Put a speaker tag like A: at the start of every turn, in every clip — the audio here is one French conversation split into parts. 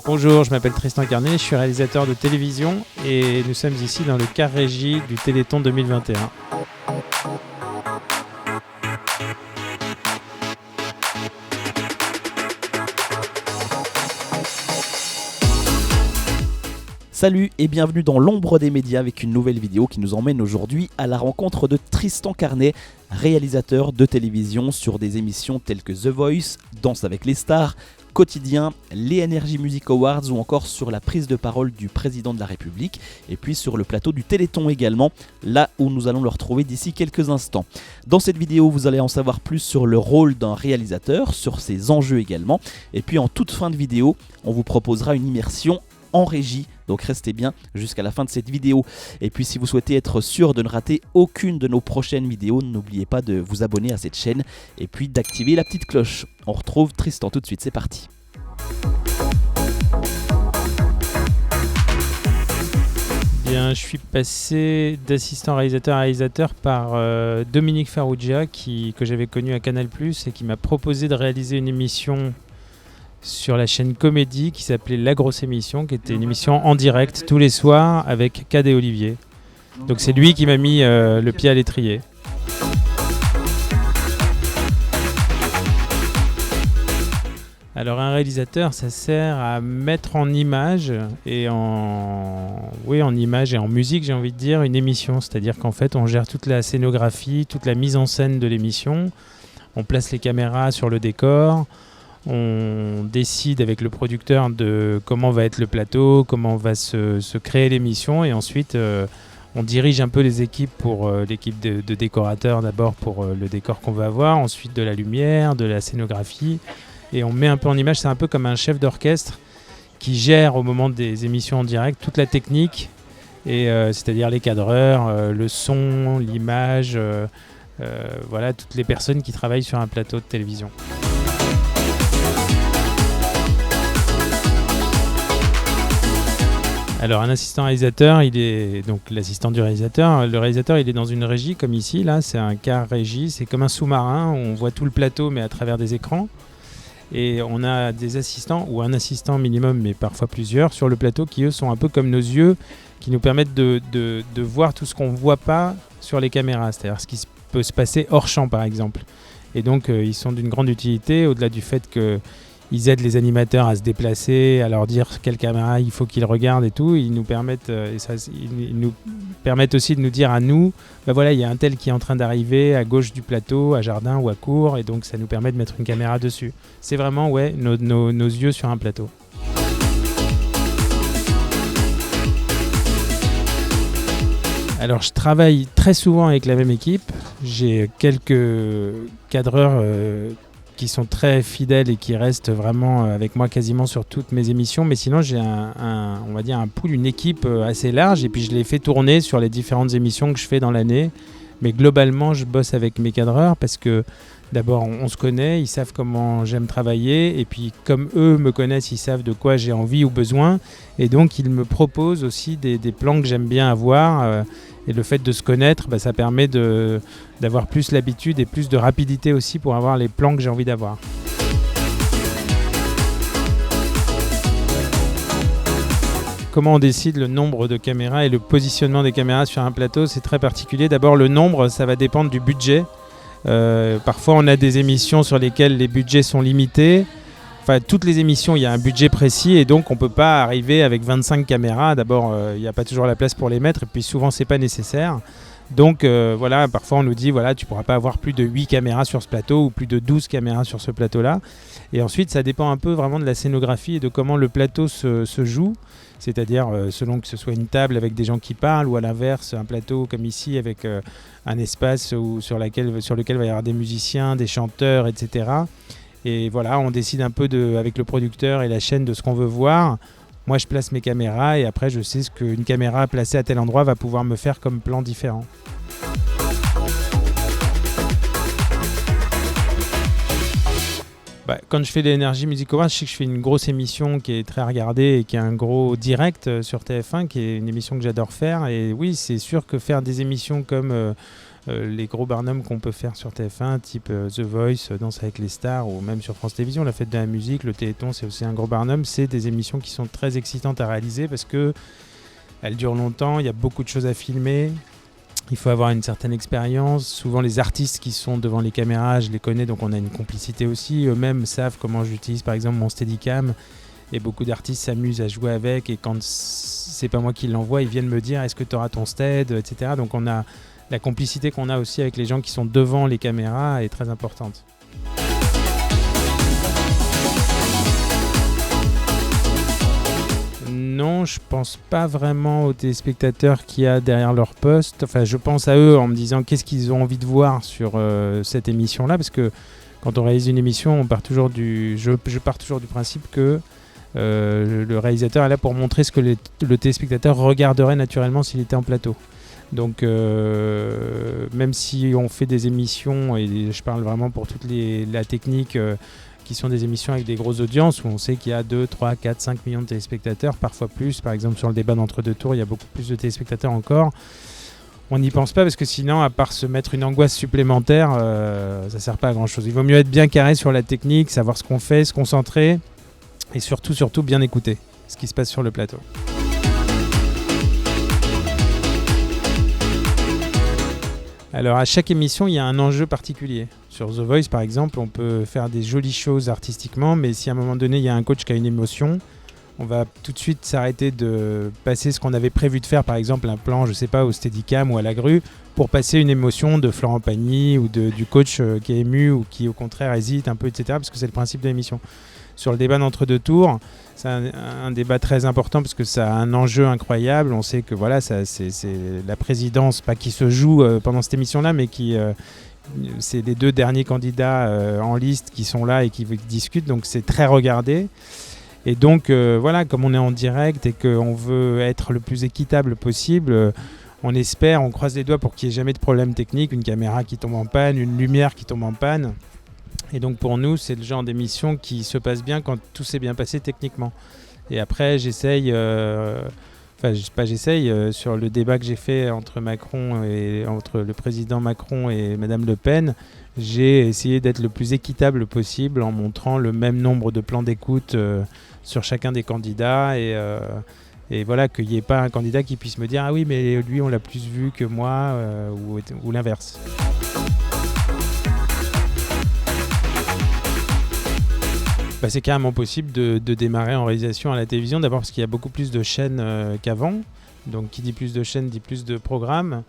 A: Bonjour, je m'appelle Tristan Carnet, je suis réalisateur de télévision et nous sommes ici dans le car régie du Téléthon 2021.
B: Salut et bienvenue dans l'ombre des médias avec une nouvelle vidéo qui nous emmène aujourd'hui à la rencontre de Tristan Carnet, réalisateur de télévision sur des émissions telles que The Voice, Danse avec les stars, Quotidien, les Energy Music Awards ou encore sur la prise de parole du président de la République et puis sur le plateau du Téléthon également, là où nous allons le retrouver d'ici quelques instants. Dans cette vidéo, vous allez en savoir plus sur le rôle d'un réalisateur, sur ses enjeux également et puis en toute fin de vidéo, on vous proposera une immersion en régie, donc restez bien jusqu'à la fin de cette vidéo. Et puis si vous souhaitez être sûr de ne rater aucune de nos prochaines vidéos, n'oubliez pas de vous abonner à cette chaîne et puis d'activer la petite cloche. On retrouve Tristan tout de suite, c'est parti.
A: Bien, je suis passé d'assistant réalisateur à réalisateur par Dominique Farrugia que j'avais connu à Canal+, et qui m'a proposé de réaliser une émission sur la chaîne Comédie qui s'appelait La Grosse Émission, qui était une émission en direct tous les soirs avec Cad et Olivier. Donc c'est lui qui m'a mis le pied à l'étrier. Alors un réalisateur, ça sert à mettre en image et en image et en musique, j'ai envie de dire, une émission. C'est-à-dire qu'en fait, on gère toute la scénographie, toute la mise en scène de l'émission. On place les caméras sur le décor. On décide avec le producteur de comment va être le plateau, comment va se créer l'émission, et ensuite on dirige un peu les équipes pour l'équipe de décorateurs d'abord pour le décor qu'on va avoir, ensuite de la lumière, de la scénographie, et on met un peu en image. C'est un peu comme un chef d'orchestre qui gère au moment des émissions en direct toute la technique, et c'est-à-dire les cadreurs, le son, l'image, voilà, toutes les personnes qui travaillent sur un plateau de télévision. Alors un assistant réalisateur, il est donc l'assistant du réalisateur. Le réalisateur, il est dans une régie comme ici, là, c'est un car régie, c'est comme un sous-marin, on voit tout le plateau mais à travers des écrans. Et on a des assistants, ou un assistant minimum, mais parfois plusieurs, sur le plateau qui eux sont un peu comme nos yeux, qui nous permettent de voir tout ce qu'on ne voit pas sur les caméras, c'est-à-dire ce qui peut se passer hors champ par exemple. Et donc ils sont d'une grande utilité, au-delà du fait que ils aident les animateurs à se déplacer, à leur dire quelle caméra il faut qu'ils regardent et tout. Ils nous permettent, ils nous permettent aussi de nous dire à nous, voilà, il y a un tel qui est en train d'arriver à gauche du plateau, à Jardin ou à Cour, et donc ça nous permet de mettre une caméra dessus. C'est vraiment nos yeux sur un plateau. Alors je travaille très souvent avec la même équipe. J'ai quelques cadreurs qui sont très fidèles et qui restent vraiment avec moi quasiment sur toutes mes émissions, mais sinon j'ai on va dire un pool, une équipe assez large, et puis je les fais tourner sur les différentes émissions que je fais dans l'année. Mais globalement je bosse avec mes cadreurs parce que d'abord on se connaît, ils savent comment j'aime travailler, et puis comme eux me connaissent, ils savent de quoi j'ai envie ou besoin, et donc ils me proposent aussi des plans que j'aime bien avoir. Et le fait de se connaître, ça permet d'avoir plus l'habitude et plus de rapidité aussi pour avoir les plans que j'ai envie d'avoir. Comment on décide le nombre de caméras et le positionnement des caméras sur un plateau, c'est très particulier. D'abord, le nombre, ça va dépendre du budget. Parfois, on a des émissions sur lesquelles les budgets sont limités. Enfin, toutes les émissions, il y a un budget précis, et donc on ne peut pas arriver avec 25 caméras. D'abord, il n'y a pas toujours la place pour les mettre, et puis souvent, ce n'est pas nécessaire. Donc voilà, parfois on nous dit, voilà, tu ne pourras pas avoir plus de 8 caméras sur ce plateau ou plus de 12 caméras sur ce plateau-là. Et ensuite, ça dépend un peu vraiment de la scénographie et de comment le plateau se joue. C'est-à-dire selon que ce soit une table avec des gens qui parlent, ou à l'inverse, un plateau comme ici avec un espace sur lequel il va y avoir des musiciens, des chanteurs, etc. Et voilà, on décide un peu avec le producteur et la chaîne de ce qu'on veut voir. Moi, je place mes caméras, et après, je sais ce qu'une caméra placée à tel endroit va pouvoir me faire comme plan différent. Quand je fais des Energy Music Awards, je sais que je fais une grosse émission qui est très regardée et qui est un gros direct sur TF1, qui est une émission que j'adore faire. Et oui, c'est sûr que faire des émissions comme les gros barnums qu'on peut faire sur TF1, type The Voice, Danse avec les stars, ou même sur France Télévisions, la fête de la musique, le Téléthon, c'est aussi un gros barnum. C'est des émissions qui sont très excitantes à réaliser parce que elles durent longtemps, il y a beaucoup de choses à filmer. Il faut avoir une certaine expérience. Souvent, les artistes qui sont devant les caméras, je les connais, donc on a une complicité aussi. Eux-mêmes savent comment j'utilise, par exemple, mon Steadicam. Et beaucoup d'artistes s'amusent à jouer avec. Et quand c'est pas moi qui l'envoie, ils viennent me dire est-ce que tu auras ton stead, etc. Donc on a la complicité qu'on a aussi avec les gens qui sont devant les caméras est très importante. Non, je pense pas vraiment aux téléspectateurs qu'il y a derrière leur poste. Enfin, je pense à eux en me disant qu'est-ce qu'ils ont envie de voir sur cette émission-là, parce que quand on réalise une émission, je pars toujours du principe que le réalisateur est là pour montrer ce que le téléspectateur regarderait naturellement s'il était en plateau. Donc, même si on fait des émissions, et je parle vraiment pour toute la technique, qui sont des émissions avec des grosses audiences où on sait qu'il y a 2, 3, 4, 5 millions de téléspectateurs, parfois plus. Par exemple, sur le débat d'entre-deux tours, il y a beaucoup plus de téléspectateurs encore. On n'y pense pas parce que sinon, à part se mettre une angoisse supplémentaire, ça ne sert pas à grand-chose. Il vaut mieux être bien carré sur la technique, savoir ce qu'on fait, se concentrer et surtout bien écouter ce qui se passe sur le plateau. Alors à chaque émission, il y a un enjeu particulier. Sur The Voice, par exemple, on peut faire des jolies choses artistiquement, mais si à un moment donné, il y a un coach qui a une émotion, on va tout de suite s'arrêter de passer ce qu'on avait prévu de faire, par exemple un plan, je sais pas, au Steadicam ou à la grue, pour passer une émotion de Florent Pagny ou du coach qui est ému ou qui au contraire hésite un peu, etc. Parce que c'est le principe de l'émission. Sur le débat d'entre-deux tours, c'est un débat très important parce que ça a un enjeu incroyable. On sait que voilà, c'est la présidence, pas qui se joue pendant cette émission-là, mais c'est les deux derniers candidats en liste qui sont là et qui discutent. Donc c'est très regardé. Et donc voilà, comme on est en direct et qu'on veut être le plus équitable possible, on espère, on croise les doigts pour qu'il n'y ait jamais de problème technique, une caméra qui tombe en panne, une lumière qui tombe en panne. Et donc pour nous, c'est le genre d'émission qui se passe bien quand tout s'est bien passé techniquement. Et après, j'essaye, sur le débat que j'ai fait entre le président Macron et Madame Le Pen, j'ai essayé d'être le plus équitable possible en montrant le même nombre de plans d'écoute sur chacun des candidats et voilà, qu'il n'y ait pas un candidat qui puisse me dire « Ah oui, mais lui, on l'a plus vu que moi ou l'inverse ». C'est carrément possible de démarrer en réalisation à la télévision, d'abord parce qu'il y a beaucoup plus de chaînes qu'avant, donc qui dit plus de chaînes dit plus de programmes.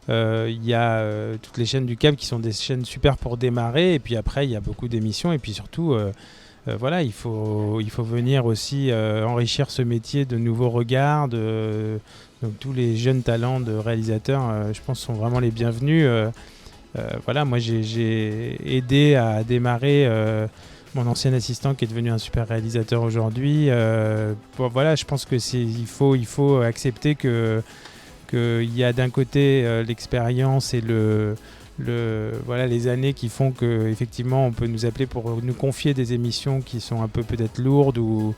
A: Il y a toutes les chaînes du câble qui sont des chaînes super pour démarrer, et puis après il y a beaucoup d'émissions, et puis surtout voilà, il faut venir aussi enrichir ce métier de nouveaux regards, donc tous les jeunes talents de réalisateurs je pense sont vraiment les bienvenus. Voilà, moi j'ai aidé à démarrer mon ancien assistant qui est devenu un super réalisateur aujourd'hui. Voilà, je pense que il faut accepter qu'il y a d'un côté l'expérience et voilà, les années qui font qu'effectivement on peut nous appeler pour nous confier des émissions qui sont un peu peut-être lourdes ou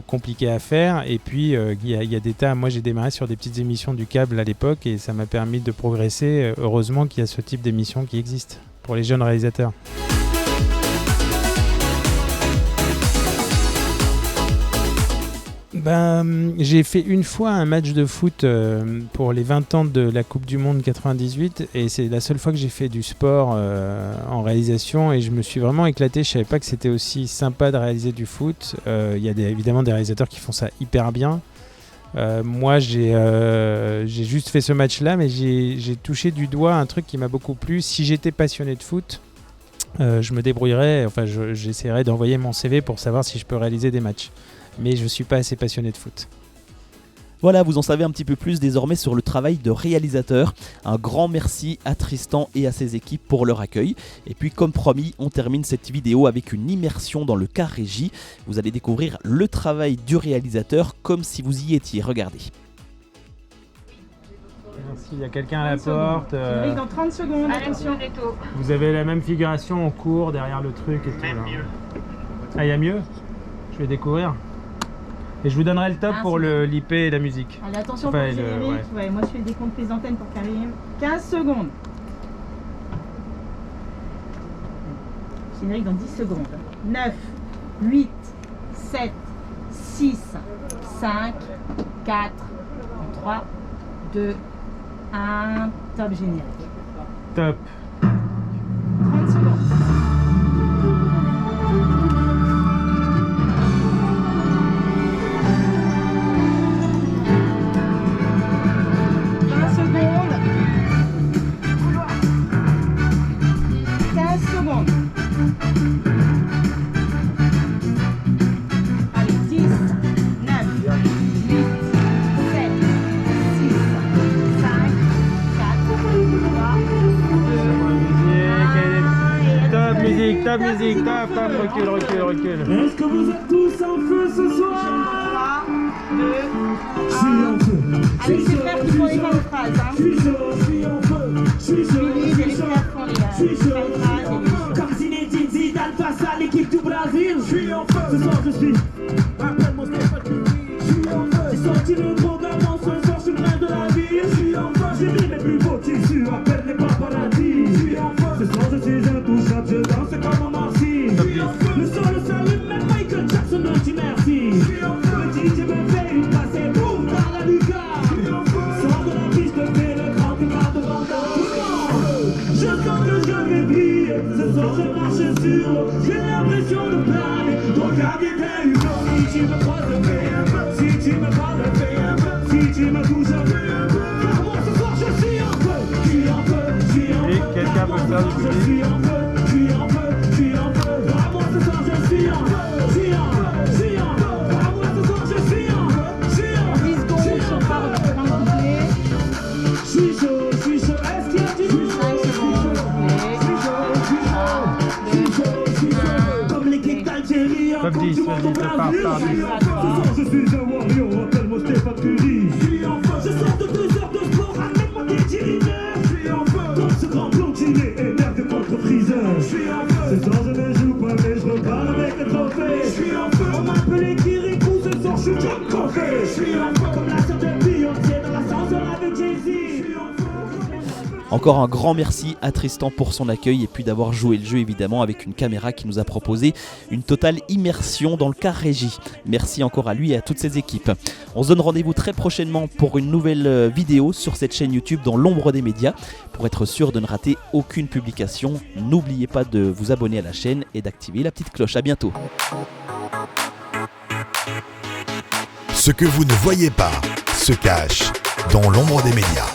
A: compliquées à faire. Et puis il y a des tas. Moi j'ai démarré sur des petites émissions du câble à l'époque et ça m'a permis de progresser. Heureusement qu'il y a ce type d'émission qui existe pour les jeunes réalisateurs. J'ai fait une fois un match de foot pour les 20 ans de la Coupe du Monde 98 et c'est la seule fois que j'ai fait du sport en réalisation et je me suis vraiment éclaté. Je savais pas que c'était aussi sympa de réaliser du foot. Il y a évidemment des réalisateurs qui font ça hyper bien. Moi j'ai juste fait ce match-là, mais j'ai touché du doigt un truc qui m'a beaucoup plu. Si j'étais passionné de foot, je me débrouillerais, j'essaierais d'envoyer mon CV pour savoir si je peux réaliser des matchs. Mais je ne suis pas assez passionné de foot.
B: Voilà, vous en savez un petit peu plus désormais sur le travail de réalisateur. Un grand merci à Tristan et à ses équipes pour leur accueil. Et puis comme promis, on termine cette vidéo avec une immersion dans le car régie. Vous allez découvrir le travail du réalisateur comme si vous y étiez. Regardez.
A: Merci, il y a quelqu'un à la porte.
C: J'arrive dans 30 secondes, attention.
A: Vous avez la même figuration en cours derrière le truc et tout. Là. Ah, il y a mieux ? Je vais découvrir. Et je vous donnerai le top pour l'IP et la musique.
C: Allez, attention pour le générique. Ouais, moi je fais des comptes des antennes pour Karim. 15 secondes. Générique dans 10 secondes. 9, 8, 7, 6, 5, 4, 3, 2, 1. Top générique.
A: Top.
C: 30 secondes.
A: Top musique, top, recule.
D: Est-ce que vous êtes tous en feu ce soir?
C: 3, 2,
D: Je suis en feu.
C: Allez, c'est frères qui font les fins de phrases. Hein.
D: Je suis chaud, je suis en feu. Je suis chaud,
C: Billy et les frères font les fins de phrases.
D: comme Zinedine Zidane face à l'équipe du Brésil. Je suis en feu. Ce soir je suis. Appelle-moi Stéphane Curry. Je suis en feu. J'ai sorti le programme ce soir, je suis près de la ville. Je suis en feu. J'ai mis mes plus beaux tissus, appelle les paparazzis. Je suis en feu. Ce soir je suis intouchable, je danse comme un marcy. Le sol s'allume, même Michael Jackson me dit merci. Le DJ me fait une passe et boum, par la lucarne. Sors de la piste, fais le grand picard de Vandal. Je sens que je vais briller, ce soir je marche sur l'eau. J'ai l'impression de planer, ton regard était une eau. Si tu me croises, fais un peu. Si tu me parles, fais un peu. Si tu me touches, fais un peu. Car moi ce soir je suis en feu. Je suis en feu, je suis en feu.
A: Et quelqu'un peut faire du
D: Je suis en feu, je suis en feu, je suis en feu. À moi ce soir je suis en feu. Je suis en feu, je suis en feu. À moi ce soir je suis en feu. Je suis en feu.
C: 10 secondes, on part pour un couplet.
D: Je suis chaud, je suis chaud. Est-ce qu'il y a du
C: 5 secondes, couplet.
D: comme l'équipe d'Algérie en
A: Top
D: Coupe
A: 10,
D: du Monde au
A: vas-y,
D: Brésil.
A: part,
D: Ce soir je suis un warrior, appelle-moi Stéphane Curry. Je sors de 2 heures de sport, ramène-moi des cheerleaders. Je suis en feu, comme ce grand blondinet énervé contre Freezer. Je suis en feu, ce soir je ne joue pas mais je repars avec le trophée. Je suis en feu, on m'appelait Kirikou, ce soir je suis John Coffey. Je suis en feu, comme la sœur de Beyoncé dans l'ascenseur avec Jay-Z. Je suis en feu.
B: Encore un grand merci à Tristan pour son accueil et puis d'avoir joué le jeu évidemment avec une caméra qui nous a proposé une totale immersion dans le car régie. Merci encore à lui et à toutes ses équipes. On se donne rendez-vous très prochainement pour une nouvelle vidéo sur cette chaîne YouTube dans l'ombre des médias. Pour être sûr de ne rater aucune publication, n'oubliez pas de vous abonner à la chaîne et d'activer la petite cloche. À bientôt.
E: Ce que vous ne voyez pas se cache dans l'ombre des médias.